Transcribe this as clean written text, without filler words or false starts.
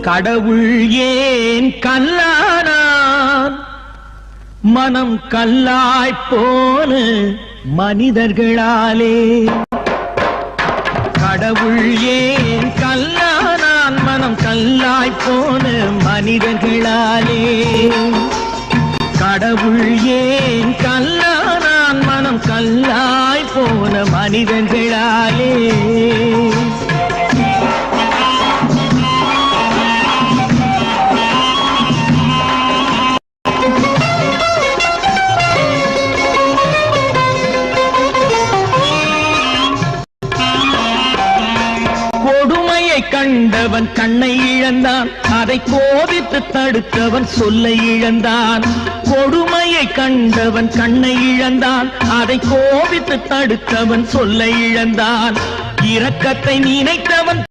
கடவுள் ஏன் கல்லானான் மனம் கல்லாய்ப்போன மனிதர்களாலே கடவுள் ஏன் கல்லானான் மனம் கல்லாய்ப்போன மனிதர்களாலே கடவுள் ஏன் கல்லானான் மனம் கல்லாய்ப்போன மனிதர்களாலே கொடுமையை கண்டவன் கண்ணை இழந்தான் அதை கோபித்து தடுத்தவன் சொல்லை இழந்தான் கொடுமையை கண்டவன் கண்ணை இழந்தான் அதை கோபித்து தடுத்தவன் சொல்லை இழந்தான் இரக்கத்தை நினைத்தவன்